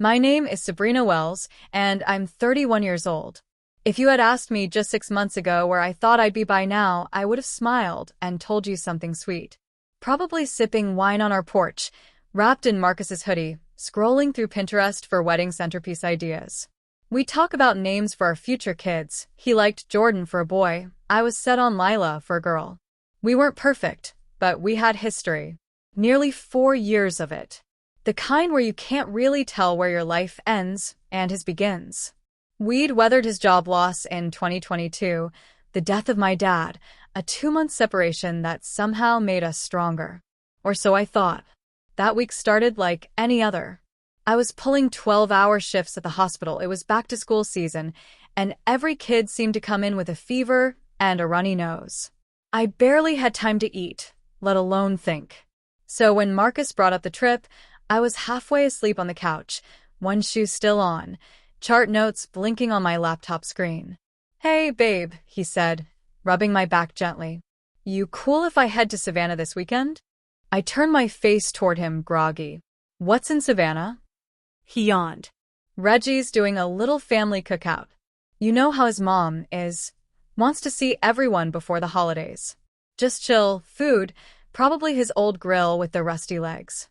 My name is Sabrina Wells, and I'm 31 years old. If you had asked me just 6 months ago where I thought I'd be by now, I would have smiled and told you something sweet. Probably sipping wine on our porch, wrapped in Marcus's hoodie, scrolling through Pinterest for wedding centerpiece ideas. We talk about names for our future kids. He liked Jordan for a boy. I was set on Lila for a girl. We weren't perfect, but we had history. Nearly 4 years of it. The kind where you can't really tell where your life ends and his begins. We'd weathered his job loss in 2022, the death of my dad, a 2-month separation that somehow made us stronger. Or so I thought. That week started like any other. I was pulling 12-hour shifts at the hospital. It was back-to-school season, and every kid seemed to come in with a fever and a runny nose. I barely had time to eat, let alone think. So when Marcus brought up the trip, I was halfway asleep on the couch, one shoe still on, chart notes blinking on my laptop screen. "Hey, babe," he said, rubbing my back gently. "You cool if I head to Savannah this weekend?" I turned my face toward him, groggy. "What's in Savannah?" He yawned. "Reggie's doing a little family cookout. You know how his mom is. Wants to see everyone before the holidays. Just chill, food, probably his old grill with the rusty legs."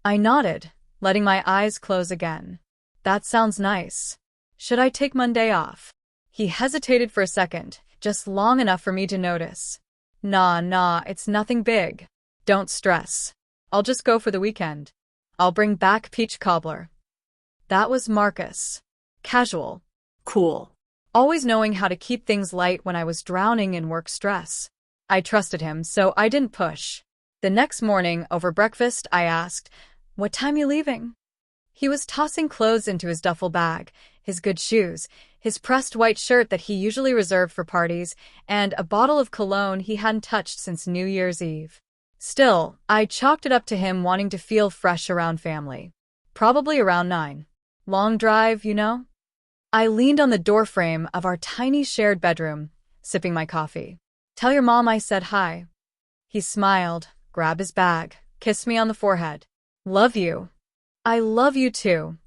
I nodded, letting my eyes close again. "That sounds nice. Should I take Monday off?" He hesitated for a second, just long enough for me to notice. Nah, it's nothing big. Don't stress. I'll just go for the weekend. I'll bring back peach cobbler." That was Marcus. Casual. Cool. Always knowing how to keep things light when I was drowning in work stress. I trusted him, so I didn't push. The next morning, over breakfast, I asked, "What time you leaving?" He was tossing clothes into his duffel bag, his good shoes, his pressed white shirt that he usually reserved for parties, and a bottle of cologne he hadn't touched since New Year's Eve. Still, I chalked it up to him wanting to feel fresh around family. Probably around 9. Long drive, you know? I leaned on the doorframe of our tiny shared bedroom, sipping my coffee. "Tell your mom I said hi." He smiled, grabbed his bag, kissed me on the forehead. "Love you." "I love you too,"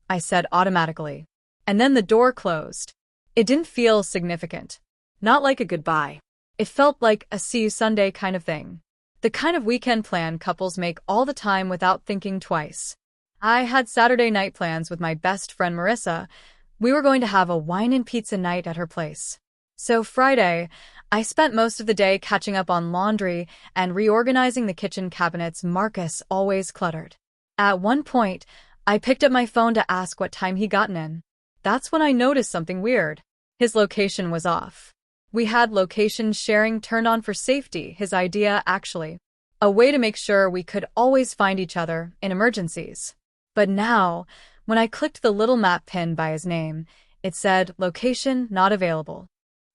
I said automatically. And then the door closed. It didn't feel significant. Not like a goodbye. It felt like a see you Sunday kind of thing. The kind of weekend plan couples make all the time without thinking twice. I had Saturday night plans with my best friend Marissa. We were going to have a wine and pizza night at her place. So Friday, I spent most of the day catching up on laundry and reorganizing the kitchen cabinets Marcus always cluttered. At one point, I picked up my phone to ask what time he'd gotten in. That's when I noticed something weird. His location was off. We had location sharing turned on for safety, his idea actually. A way to make sure we could always find each other in emergencies. But now, when I clicked the little map pin by his name, it said, "Location not available."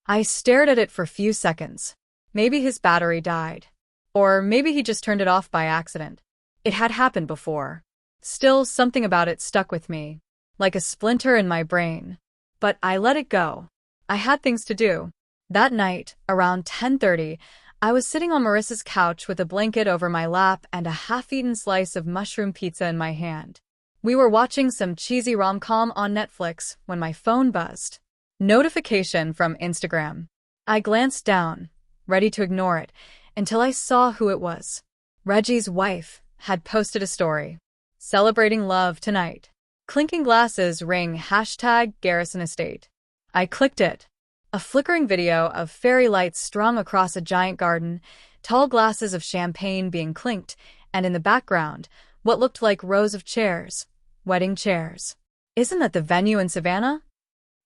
I stared at it for a few seconds. Maybe his battery died. Or maybe he just turned it off by accident. It had happened before. Still, something about it stuck with me, like a splinter in my brain. But I let it go. I had things to do. That night, around 10:30, I was sitting on Marissa's couch with a blanket over my lap and a half-eaten slice of mushroom pizza in my hand. We were watching some cheesy rom-com on Netflix when my phone buzzed. Notification from Instagram. I glanced down, ready to ignore it, until I saw who it was. Reggie's wife had posted a story. "Celebrating love tonight. Clinking glasses ring #Garrison Estate." I clicked it. A flickering video of fairy lights strung across a giant garden, tall glasses of champagne being clinked, and in the background, what looked like rows of chairs. Wedding chairs. "Isn't that the venue in Savannah?"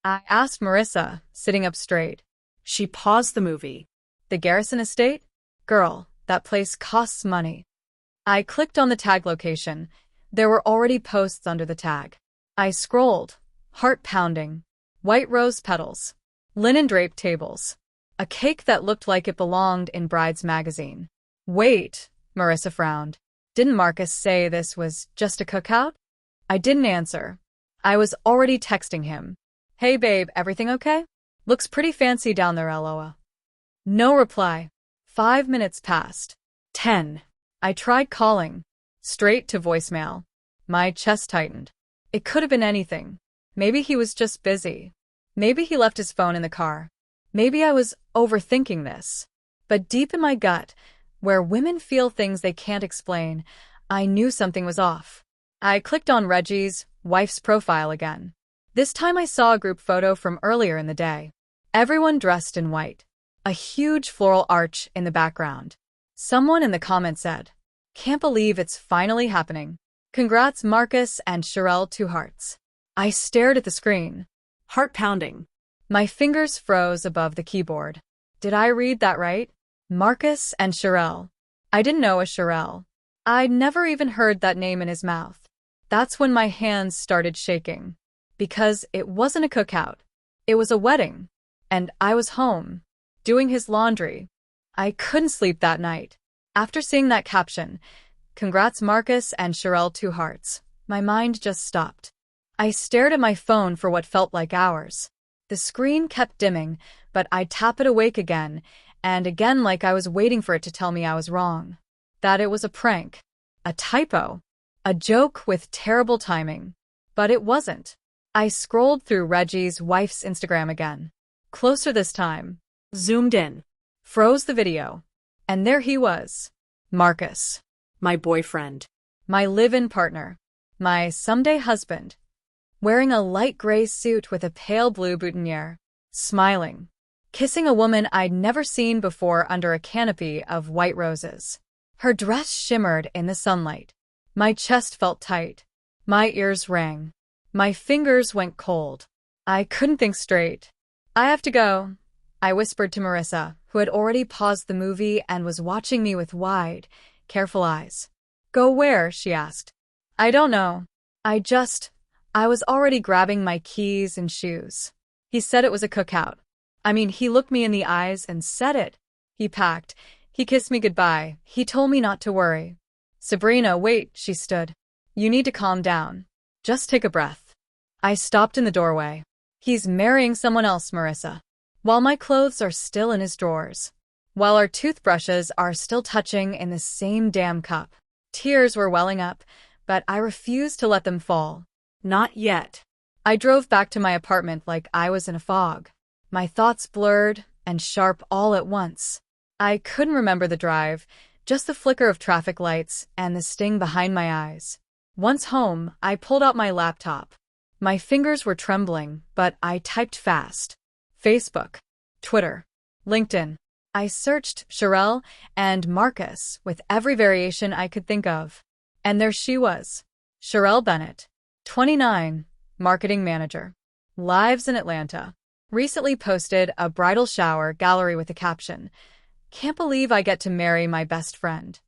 I asked Marissa, sitting up straight. She paused the movie. "The Garrison Estate? Girl, that place costs money." I clicked on the tag location. There were already posts under the tag. I scrolled, heart pounding. White rose petals. Linen draped tables. A cake that looked like it belonged in Bride's magazine. "Wait," Marissa frowned. "Didn't Marcus say this was just a cookout?" I didn't answer. I was already texting him. "Hey babe, everything okay? Looks pretty fancy down there, LOL." No reply. 5 minutes passed. 10. I tried calling. Straight to voicemail. My chest tightened. It could have been anything. Maybe he was just busy. Maybe he left his phone in the car. Maybe I was overthinking this. But deep in my gut, where women feel things they can't explain, I knew something was off. I clicked on Reggie's wife's profile again. This time I saw a group photo from earlier in the day. Everyone dressed in white. A huge floral arch in the background. Someone in the comments said, "Can't believe it's finally happening. Congrats Marcus and Sherelle, 2 hearts." I stared at the screen. Heart pounding. My fingers froze above the keyboard. Did I read that right? Marcus and Sherelle. I didn't know a Sherelle. I'd never even heard that name in his mouth. That's when my hands started shaking. Because it wasn't a cookout. It was a wedding. And I was home, doing his laundry. I couldn't sleep that night. After seeing that caption, "Congrats Marcus and Sherelle, 2 hearts," my mind just stopped. I stared at my phone for what felt like hours. The screen kept dimming, but I'd tap it awake again, and again like I was waiting for it to tell me I was wrong. That it was a prank. A typo. A joke with terrible timing. But it wasn't. I scrolled through Reggie's wife's Instagram again. Closer this time. Zoomed in. Froze the video. And there he was. Marcus. My boyfriend. My live-in partner. My someday husband. Wearing a light gray suit with a pale blue boutonniere. Smiling. Kissing a woman I'd never seen before under a canopy of white roses. Her dress shimmered in the sunlight. My chest felt tight. My ears rang. My fingers went cold. I couldn't think straight. "I have to go," I whispered to Marissa, who had already paused the movie and was watching me with wide, careful eyes. "Go where?" she asked. "I don't know. I was already grabbing my keys and shoes." He said it was a cookout. He looked me in the eyes and said it. He packed. He kissed me goodbye. He told me not to worry. "Sabrina, wait," she stood. "You need to calm down. Just take a breath." I stopped in the doorway. "He's marrying someone else, Marissa. While my clothes are still in his drawers. While our toothbrushes are still touching in the same damn cup." Tears were welling up, but I refused to let them fall. Not yet. I drove back to my apartment like I was in a fog. My thoughts blurred and sharp all at once. I couldn't remember the drive, just the flicker of traffic lights and the sting behind my eyes. Once home, I pulled out my laptop. My fingers were trembling, but I typed fast. Facebook, Twitter, LinkedIn. I searched Sherelle and Marcus with every variation I could think of. And there she was. Sherelle Bennett, 29, marketing manager. Lives in Atlanta. Recently posted a bridal shower gallery with a caption, "Can't believe I get to marry my best friend."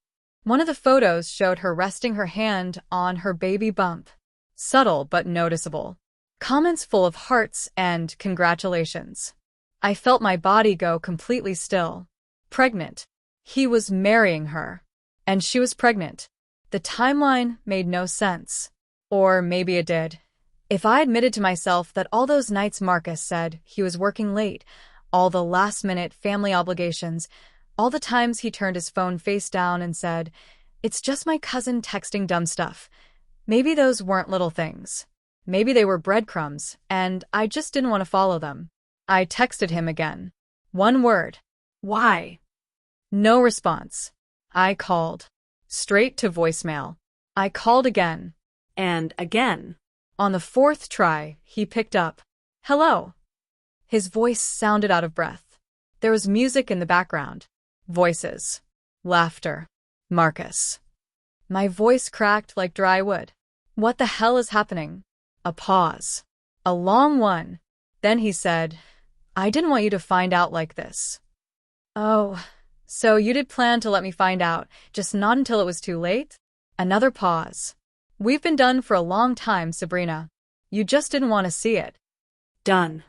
One of the photos showed her resting her hand on her baby bump. Subtle but noticeable. Comments full of hearts and congratulations. I felt my body go completely still. Pregnant. He was marrying her. And she was pregnant. The timeline made no sense. Or maybe it did. If I admitted to myself that all those nights Marcus said he was working late, all the last-minute family obligations, all the times he turned his phone face down and said, "It's just my cousin texting dumb stuff," maybe those weren't little things. Maybe they were breadcrumbs, and I just didn't want to follow them. I texted him again. One word. "Why?" No response. I called. Straight to voicemail. I called again. And again. On the 4th try, he picked up. "Hello." His voice sounded out of breath. There was music in the background. Voices. Laughter. Marcus. My voice cracked like dry wood. What the hell is happening? A pause. A long one. Then he said, "I didn't want you to find out like this." "Oh, so you did plan to let me find out, just not until it was too late?" Another pause. "We've been done for a long time, Sabrina. You just didn't want to see it." "Done,"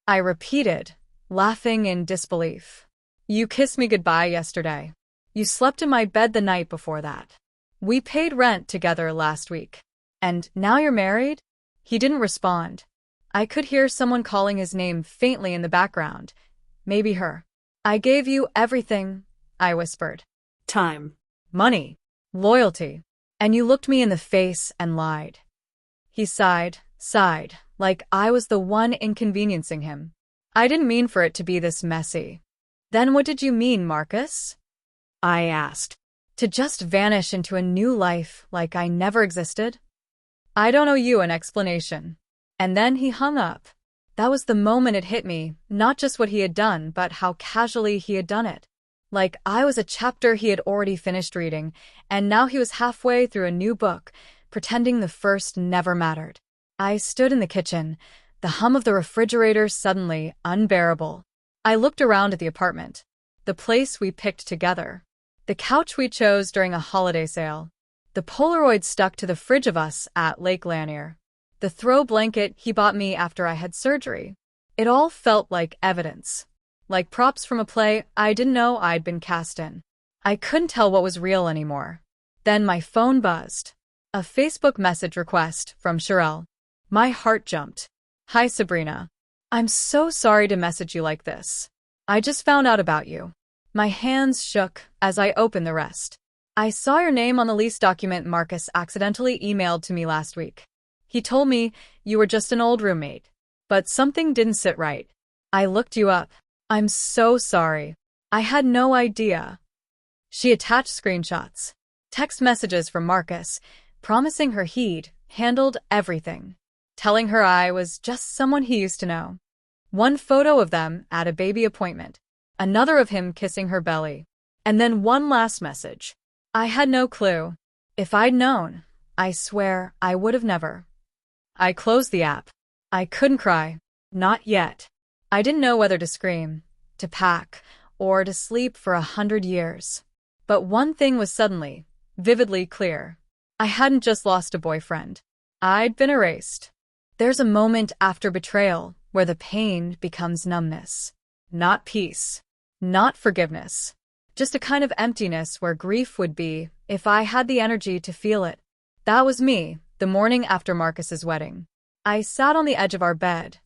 I repeated, laughing in disbelief. "You kissed me goodbye yesterday. You slept in my bed the night before that. We paid rent together last week. And now you're married?" He didn't respond. I could hear someone calling his name faintly in the background. Maybe her. "I gave you everything," I whispered. "Time. Money. Loyalty. And you looked me in the face and lied." He sighed, like I was the one inconveniencing him. I didn't mean for it to be this messy. Then what did you mean, Marcus? I asked. To just vanish into a new life like I never existed? I don't owe you an explanation. And then he hung up. That was the moment it hit me, not just what he had done, but how casually he had done it. Like I was a chapter he had already finished reading, and now he was halfway through a new book, pretending the first never mattered. I stood in the kitchen, the hum of the refrigerator suddenly unbearable. I looked around at the apartment, the place we picked together, the couch we chose during a holiday sale, the Polaroid stuck to the fridge of us at Lake Lanier, the throw blanket he bought me after I had surgery. It all felt like evidence, like props from a play I didn't know I'd been cast in. I couldn't tell what was real anymore. Then my phone buzzed. A Facebook message request from Sherelle. My heart jumped. Hi, Sabrina. I'm so sorry to message you like this. I just found out about you. My hands shook as I opened the rest. I saw your name on the lease document Marcus accidentally emailed to me last week. He told me you were just an old roommate, but something didn't sit right. I looked you up. I'm so sorry. I had no idea. She attached screenshots, text messages from Marcus, promising her he'd handled everything, telling her I was just someone he used to know. One photo of them at a baby appointment, another of him kissing her belly, and then one last message. I had no clue. If I'd known, I swear I would have never. I closed the app. I couldn't cry. Not yet. I didn't know whether to scream, to pack, or to sleep for 100 years. But one thing was suddenly, vividly clear. I hadn't just lost a boyfriend. I'd been erased. There's a moment after betrayal where the pain becomes numbness. Not peace. Not forgiveness. Just a kind of emptiness where grief would be if I had the energy to feel it. That was me, the morning after Marcus's wedding. I sat on the edge of our bed.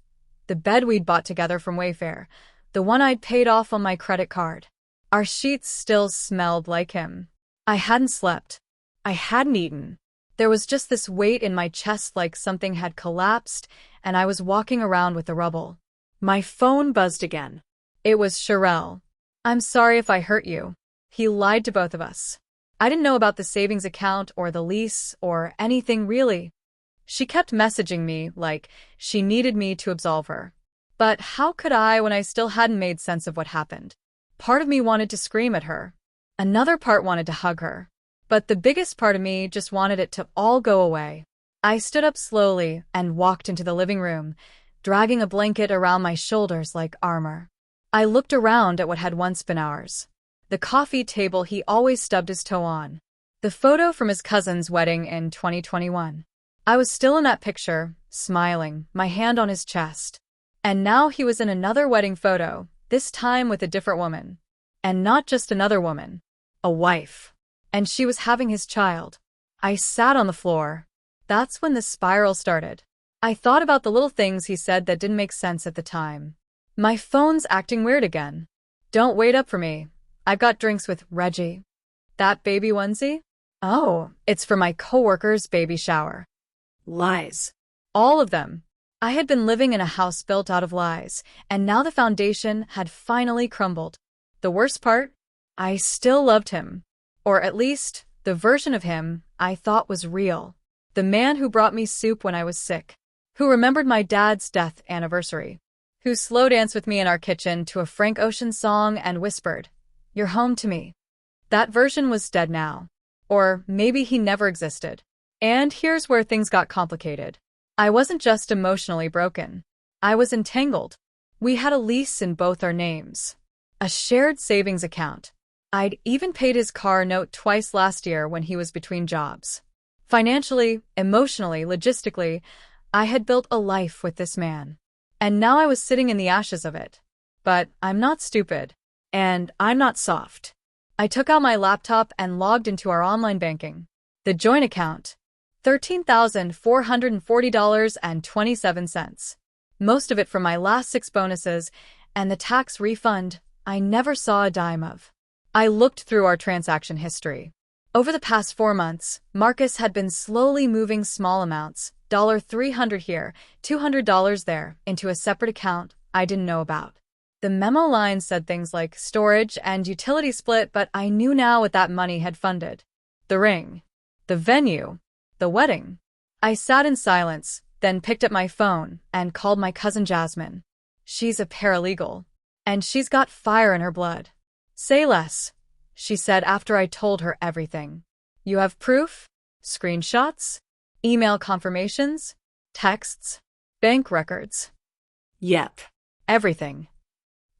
The bed we'd bought together from Wayfair. The one I'd paid off on my credit card. Our sheets still smelled like him. I hadn't slept. I hadn't eaten. There was just this weight in my chest like something had collapsed, and I was walking around with the rubble. My phone buzzed again. It was Sherelle. I'm sorry if I hurt you. He lied to both of us. I didn't know about the savings account or the lease or anything really. She kept messaging me like she needed me to absolve her. But how could I when I still hadn't made sense of what happened? Part of me wanted to scream at her. Another part wanted to hug her. But the biggest part of me just wanted it to all go away. I stood up slowly and walked into the living room, dragging a blanket around my shoulders like armor. I looked around at what had once been ours. The coffee table he always stubbed his toe on. The photo from his cousin's wedding in 2021. I was still in that picture, smiling, my hand on his chest. And now he was in another wedding photo, this time with a different woman. And not just another woman. A wife. And she was having his child. I sat on the floor. That's when the spiral started. I thought about the little things he said that didn't make sense at the time. My phone's acting weird again. Don't wait up for me. I've got drinks with Reggie. That baby onesie? Oh, it's for my coworker's baby shower. Lies. All of them. I had been living in a house built out of lies, and now the foundation had finally crumbled. The worst part? I still loved him. Or at least, the version of him I thought was real. The man who brought me soup when I was sick. Who remembered my dad's death anniversary. Who slow danced with me in our kitchen to a Frank Ocean song and whispered, "You're home to me." That version was dead now. Or maybe he never existed. And here's where things got complicated. I wasn't just emotionally broken. I was entangled. We had a lease in both our names. A shared savings account. I'd even paid his car note twice last year when he was between jobs. Financially, emotionally, logistically, I had built a life with this man. And now I was sitting in the ashes of it. But I'm not stupid. And I'm not soft. I took out my laptop and logged into our online banking. The joint account. $13,440.27. Most of it from my last 6 bonuses, and the tax refund I never saw a dime of. I looked through our transaction history. Over the past 4 months, Marcus had been slowly moving small amounts, $300 here, $200 there, into a separate account I didn't know about. The memo line said things like storage and utility split, but I knew now what that money had funded. The ring. The venue. The wedding. I sat in silence, then picked up my phone and called my cousin Jasmine. She's a paralegal, and she's got fire in her blood. Say less, she said after I told her everything. You have proof? Screenshots? Email confirmations? Texts? Bank records? Yep. Everything.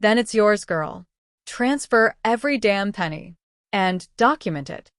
Then it's yours, girl. Transfer every damn penny. And document it.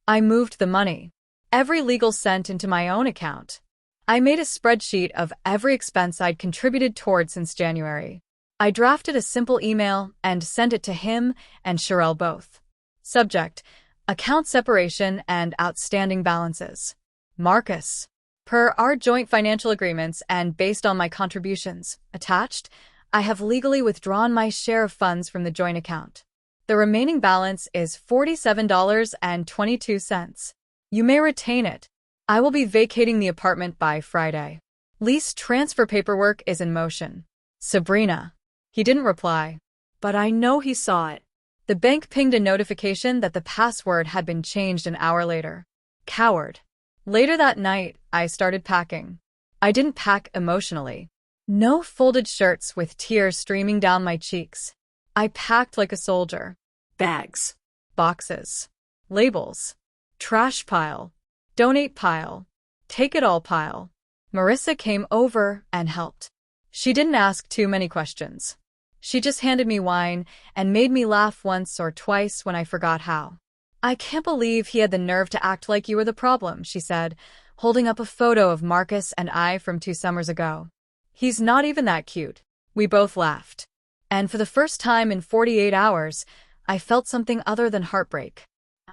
I moved the money. Every legal cent into my own account. I made a spreadsheet of every expense I'd contributed toward since January. I drafted a simple email and sent it to him and Sherelle both. Subject: account separation and outstanding balances. Marcus. Per our joint financial agreements and based on my contributions, attached, I have legally withdrawn my share of funds from the joint account. The remaining balance is $47.22. You may retain it. I will be vacating the apartment by Friday. Lease transfer paperwork is in motion. Sabrina. He didn't reply, but I know he saw it. The bank pinged a notification that the password had been changed an hour later. Coward. Later that night, I started packing. I didn't pack emotionally. No folded shirts with tears streaming down my cheeks. I packed like a soldier. Bags. Boxes. Labels. Trash pile. Donate pile. Take it all pile. Marissa came over and helped. She didn't ask too many questions. She just handed me wine and made me laugh once or twice when I forgot how. I can't believe he had the nerve to act like you were the problem, she said, holding up a photo of Marcus and I from 2 summers ago. He's not even that cute. We both laughed. And for the first time in 48 hours, I felt something other than heartbreak.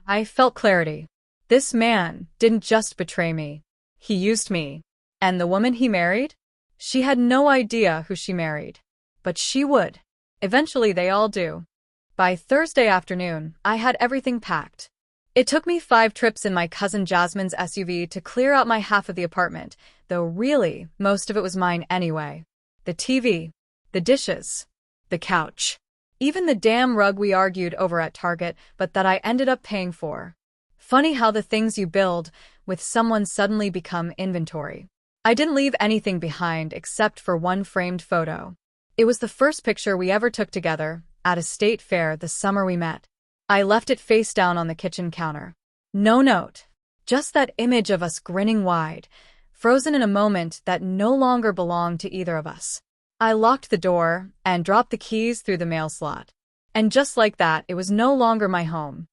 I felt clarity. This man didn't just betray me. He used me. And the woman he married? She had no idea who she married. But she would. Eventually they all do. By Thursday afternoon, I had everything packed. It took me 5 trips in my cousin Jasmine's SUV to clear out my half of the apartment, though really, most of it was mine anyway. The TV, the dishes, the couch, even the damn rug we argued over at Target, but that I ended up paying for. Funny how the things you build with someone suddenly become inventory. I didn't leave anything behind except for one framed photo. It was the first picture we ever took together, at a state fair the summer we met. I left it face down on the kitchen counter. No note. Just that image of us grinning wide, frozen in a moment that no longer belonged to either of us. I locked the door and dropped the keys through the mail slot. And just like that, it was no longer my home.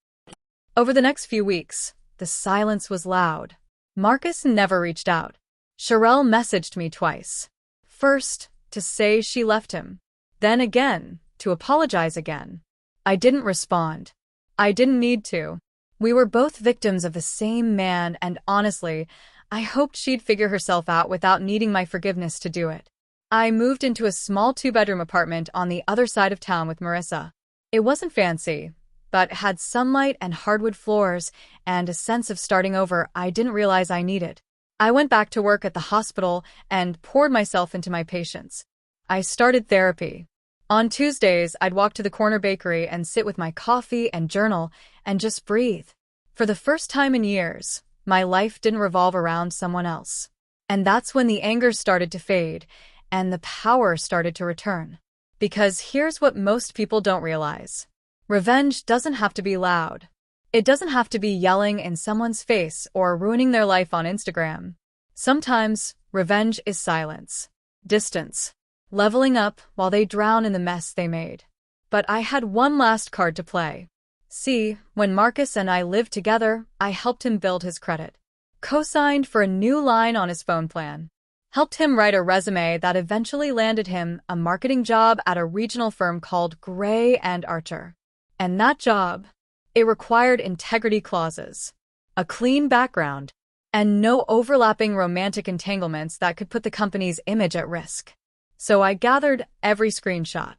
Over the next few weeks, the silence was loud. Marcus never reached out. Sherelle messaged me twice. First, to say she left him. Then again, to apologize again. I didn't respond. I didn't need to. We were both victims of the same man, and honestly, I hoped she'd figure herself out without needing my forgiveness to do it. I moved into a small 2-bedroom apartment on the other side of town with Marissa. It wasn't fancy, but had sunlight and hardwood floors and a sense of starting over I didn't realize I needed. I went back to work at the hospital and poured myself into my patients. I started therapy. On Tuesdays, I'd walk to the corner bakery and sit with my coffee and journal and just breathe. For the first time in years, my life didn't revolve around someone else. And that's when the anger started to fade and the power started to return. Because here's what most people don't realize. Revenge doesn't have to be loud. It doesn't have to be yelling in someone's face or ruining their life on Instagram. Sometimes, revenge is silence, distance, leveling up while they drown in the mess they made. But I had one last card to play. See, when Marcus and I lived together, I helped him build his credit. Co-signed for a new line on his phone plan. Helped him write a resume that eventually landed him a marketing job at a regional firm called Gray and Archer. And that job, it required integrity clauses, a clean background, and no overlapping romantic entanglements that could put the company's image at risk. So I gathered every screenshot.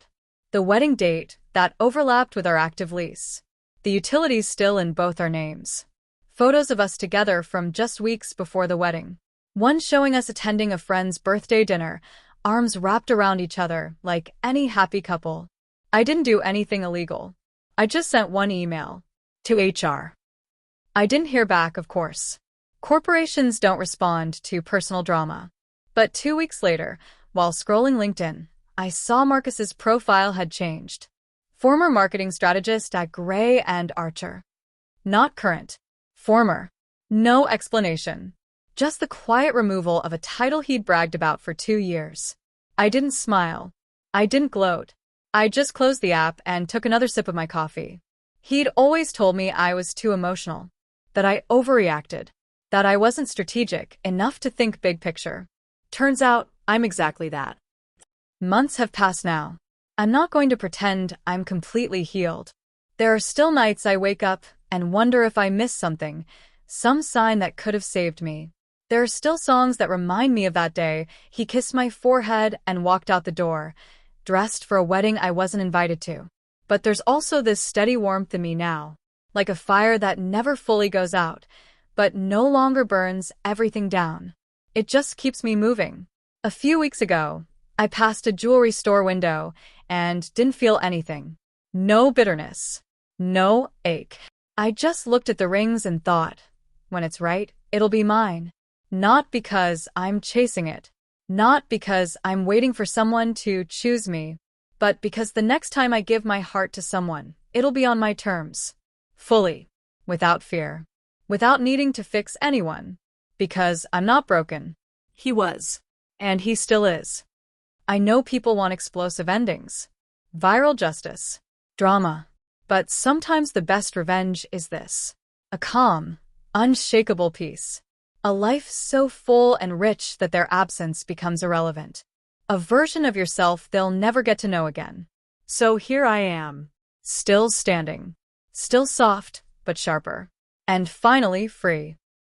The wedding date that overlapped with our active lease. The utilities still in both our names. Photos of us together from just weeks before the wedding. One showing us attending a friend's birthday dinner, arms wrapped around each other like any happy couple. I didn't do anything illegal. I just sent one email. To HR. I didn't hear back, of course. Corporations don't respond to personal drama. But 2 weeks later, while scrolling LinkedIn, I saw Marcus's profile had changed. Former marketing strategist at Gray and Archer. Not current. Former. No explanation. Just the quiet removal of a title he'd bragged about for 2 years. I didn't smile. I didn't gloat. I just closed the app and took another sip of my coffee. He'd always told me I was too emotional, that I overreacted, that I wasn't strategic enough to think big picture. Turns out, I'm exactly that. Months have passed now. I'm not going to pretend I'm completely healed. There are still nights I wake up and wonder if I missed something, some sign that could have saved me. There are still songs that remind me of that day he kissed my forehead and walked out the door, dressed for a wedding I wasn't invited to. But there's also this steady warmth in me now, like a fire that never fully goes out, but no longer burns everything down. It just keeps me moving. A few weeks ago, I passed a jewelry store window and didn't feel anything. No bitterness. No ache. I just looked at the rings and thought, when it's right, it'll be mine. Not because I'm chasing it. Not because I'm waiting for someone to choose me. But because the next time I give my heart to someone, it'll be on my terms. Fully. Without fear. Without needing to fix anyone. Because I'm not broken. He was. And he still is. I know people want explosive endings. Viral justice. Drama. But sometimes the best revenge is this. A calm, unshakable peace. A life so full and rich that their absence becomes irrelevant. A version of yourself they'll never get to know again. So here I am. Still standing. Still soft, but sharper. And finally free.